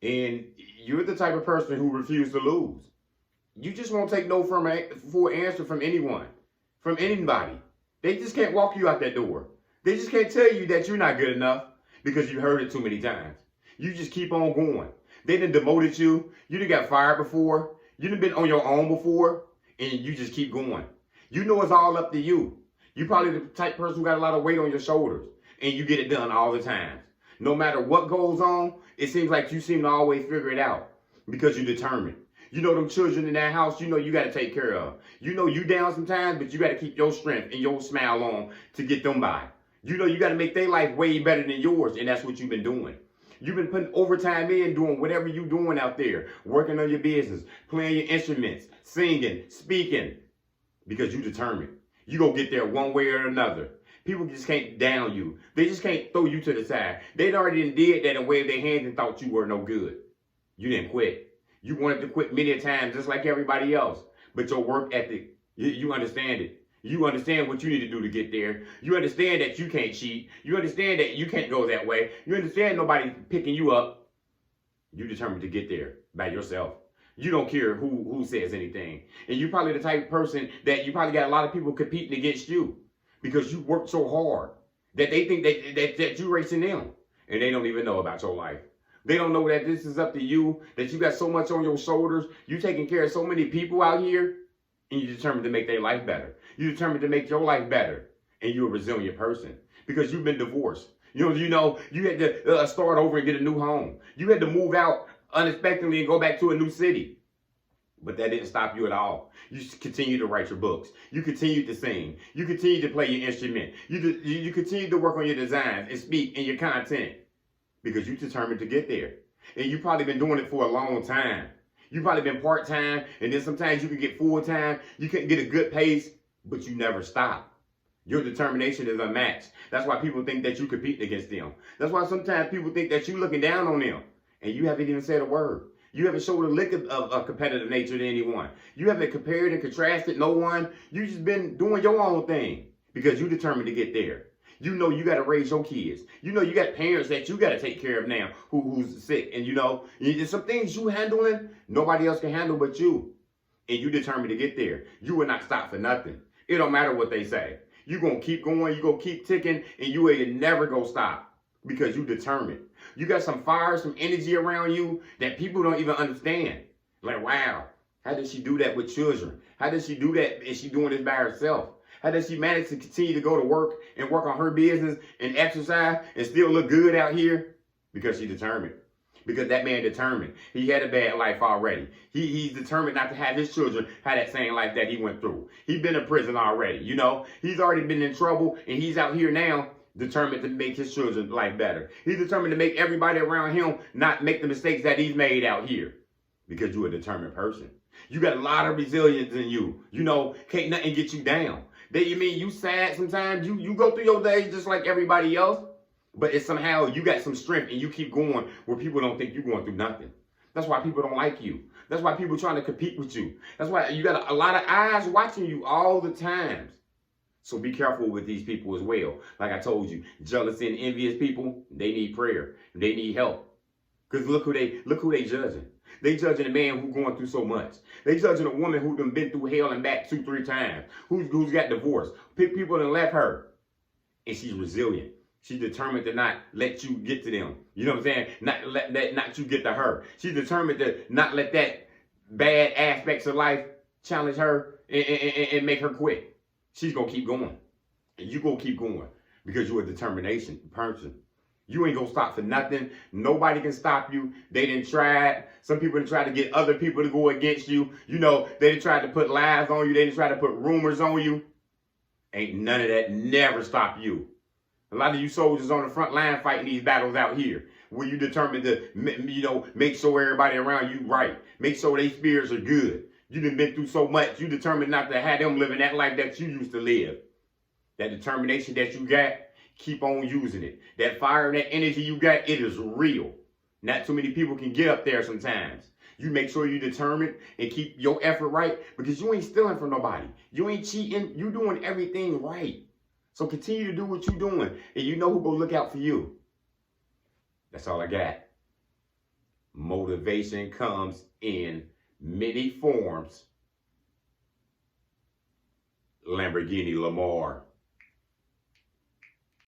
And you're the type of person who refuses to lose. You just won't take no for an answer from anyone, from anybody. They just can't walk you out that door. They just can't tell you that you're not good enough because you heard it too many times. You just keep on going. They done demoted you. You done got fired before. You done been on your own before, and you just keep going. You know it's all up to you. You probably the type of person who got a lot of weight on your shoulders, and you get it done all the time. No matter what goes on, it seems like you seem to always figure it out because you're determined. You know them children in that house, you know you got to take care of. You know you down sometimes, but you got to keep your strength and your smile on to get them by. You know you got to make their life way better than yours, and that's what you've been doing. You've been putting overtime in, doing whatever you're doing out there, working on your business, playing your instruments, singing, speaking, because you're determined. You go get there one way or another. People just can't down you. They just can't throw you to the side. They'd already did that and waved their hands and thought you were no good. You didn't quit. You wanted to quit many times just like everybody else. But your work ethic, you understand it. You understand what you need to do to get there. You understand that you can't cheat. You understand that you can't go that way. You understand nobody's picking you up. You're determined to get there by yourself. You don't care who says anything. And you're probably the type of person that you probably got a lot of people competing against you because you work so hard that they think that you're racing them. And they don't even know about your life. They don't know that this is up to you, that you got so much on your shoulders. You're taking care of so many people out here, and you're determined to make their life better. You're determined to make your life better, and you're a resilient person because you've been divorced. You had to start over and get a new home. You had to move out unexpectedly and go back to a new city. But that didn't stop you at all. You continue to write your books. You continue to sing. You continue to play your instrument. You continue to work on your designs and speak in your content because you're determined to get there. And you've probably been doing it for a long time. You've probably been part-time, and then sometimes you can get full-time. You can get a good pace, but you never stop. Your determination is unmatched. That's why people think that you compete against them. That's why sometimes people think that you're looking down on them, and you haven't even said a word. You haven't showed a lick of a competitive nature to anyone. You haven't compared and contrasted no one. You've just been doing your own thing because you're determined to get there. You know you got to raise your kids. You know you got parents that you got to take care of now who's sick. And there's some things you handling nobody else can handle but you. And you determined to get there. You will not stop for nothing. It don't matter what they say. You're going to keep going. You're going to keep ticking. And you ain't never going to stop because you're determined. You got some fire, some energy around you that people don't even understand. Like, wow, how does she do that with children? How does she do that and she doing this by herself? How does she manage to continue to go to work and work on her business and exercise and still look good out here? Because she's determined. Because that man determined. He had a bad life already. He's determined not to have his children have that same life that he went through. He's been in prison already, He's already been in trouble, and he's out here now determined to make his children's life better. He's determined to make everybody around him not make the mistakes that he's made out here. Because you're a determined person. You got a lot of resilience in you. Can't nothing get you down. You sad sometimes. You go through your days just like everybody else. But it's somehow you got some strength and you keep going where people don't think you're going through nothing. That's why people don't like you. That's why people are trying to compete with you. That's why you got a lot of eyes watching you all the time. So be careful with these people as well. Like I told you, jealous and envious people, they need prayer. They need help. Because look who they judging. They judging a man who's going through so much. They judging a woman who done been through hell and back 2-3 times. Who's got divorced. People done left her. And she's resilient. She's determined to not let you get to them. You know what I'm saying? Not you get to her. She's determined to not let that bad aspects of life challenge her and make her quit. She's going to keep going. And you going to keep going because you're a determination person. You ain't going to stop for nothing. Nobody can stop you. They didn't try it. Some people didn't try to get other people to go against you. They didn't try to put lies on you. They didn't try to put rumors on you. Ain't none of that never stop you. A lot of you soldiers on the front line fighting these battles out here where you determined to, make sure everybody around you right. Make sure their spirits are good. You done been through so much. You determined not to have them living that life that you used to live. That determination that you got, keep on using it. That fire, that energy you got, it is real. Not too many people can get up there sometimes. You make sure you're determined and keep your effort right because you ain't stealing from nobody. You ain't cheating. You doing everything right. So continue to do what you're doing, and you know who gonna look out for you. That's all I got. Motivation comes in many forms. Lamborghini Lamar.